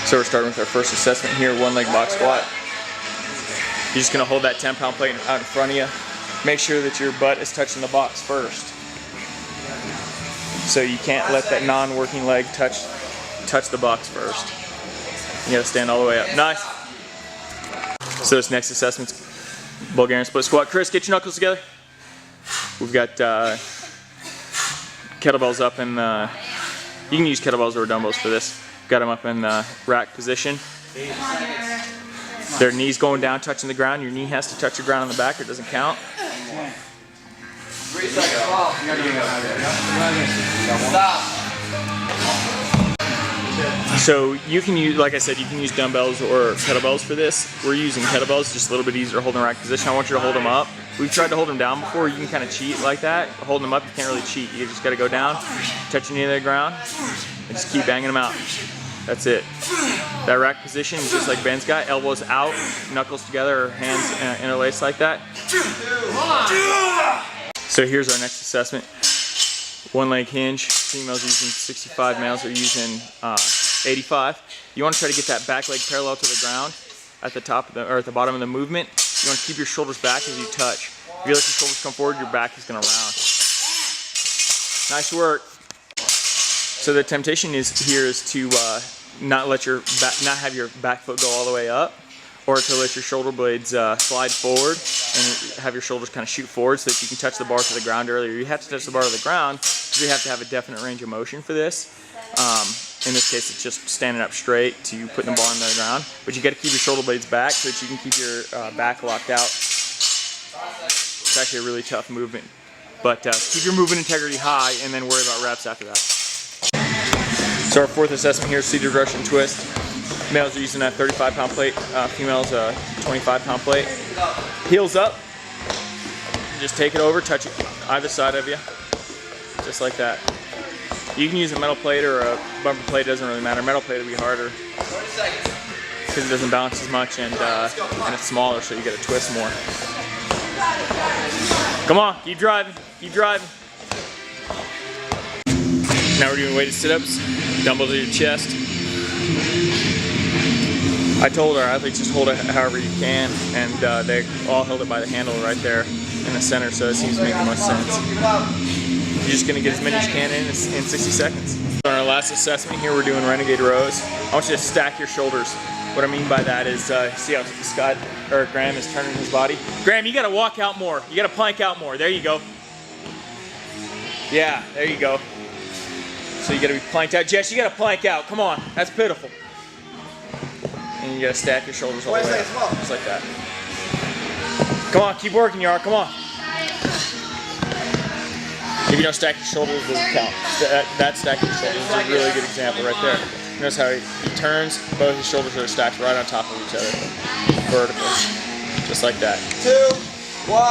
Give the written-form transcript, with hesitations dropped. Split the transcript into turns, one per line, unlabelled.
So we're starting with our first assessment here, one leg box squat. You're just gonna hold that 10-pound plate out in front of you. Make sure that your butt is touching the box first. So you can't let that non-working leg touch the box first. You gotta stand all the way up. Nice. So this next assessment's Bulgarian split squat. Chris, get your knuckles together. We've got kettlebells up in, you can use kettlebells or dumbbells for this. Got them up in the rack position. Their knees going down, touching the ground. Your knee has to touch the ground on the back or it doesn't count.
3 seconds. Stop.
So you can use, like I said, you can use dumbbells or kettlebells for this. We're using kettlebells, just a little bit easier holding the rack position. I want you to hold them up. We've tried to hold them down before. You can kind of cheat like that. Holding them up, you can't really cheat. You just got to go down, touch your knee to the ground, and just keep banging them out. That's it. That rack position is just like Ben's got. Elbows out, knuckles together, or hands interlaced like that. So here's our next assessment. One leg hinge. Females using 65, males are using 85. You want to try to get that back leg parallel to the ground at the top of the, or at the bottom of the movement. You want to keep your shoulders back as you touch. If you let your shoulders come forward, your back is going to round. Nice work. So the temptation here is to not have your back foot go all the way up, or to let your shoulder blades slide forward and have your shoulders kind of shoot forward so that you can touch the bar to the ground earlier. You have to touch the bar to the ground because you have to have a definite range of motion for this. In this case, it's just standing up straight to putting the bar on the ground. But you got to keep your shoulder blades back so that you can keep your back locked out. It's actually a really tough movement. But keep your movement integrity high and then worry about reps after that. So our fourth assessment here is seated Russian twist. Males are using a 35-pound plate, females a 25-pound plate. Heels up. Just take it over, touch it either side of you, just like that. You can use a metal plate or a bumper plate, doesn't really matter. Metal plate will be harder because it doesn't bounce as much and it's smaller, so you got to twist more. Come on, keep driving, keep driving. Now we're doing weighted sit-ups, dumbbell to your chest. I told our athletes just hold it however you can, and they all held it by the handle right there in the center, so it seems to make the most sense. You're just going to get as many as you can in 60 seconds. On our last assessment here, we're doing renegade rows. I want you to stack your shoulders. What I mean by that is, see how Graham is turning his body? Graham, you got to walk out more. You got to plank out more. There you go. Yeah, there you go. So you got to be planked out. Jess, you got to plank out. Come on, that's pitiful. And you got to stack your shoulders all the way up, just like that. Come on, keep working, Yar. Come on. If you don't stack your shoulders, it doesn't count. That stacking your shoulders is a really good example right there. Notice how he turns, both his shoulders are stacked right on top of each other. Vertical. Just like that. 2, 1.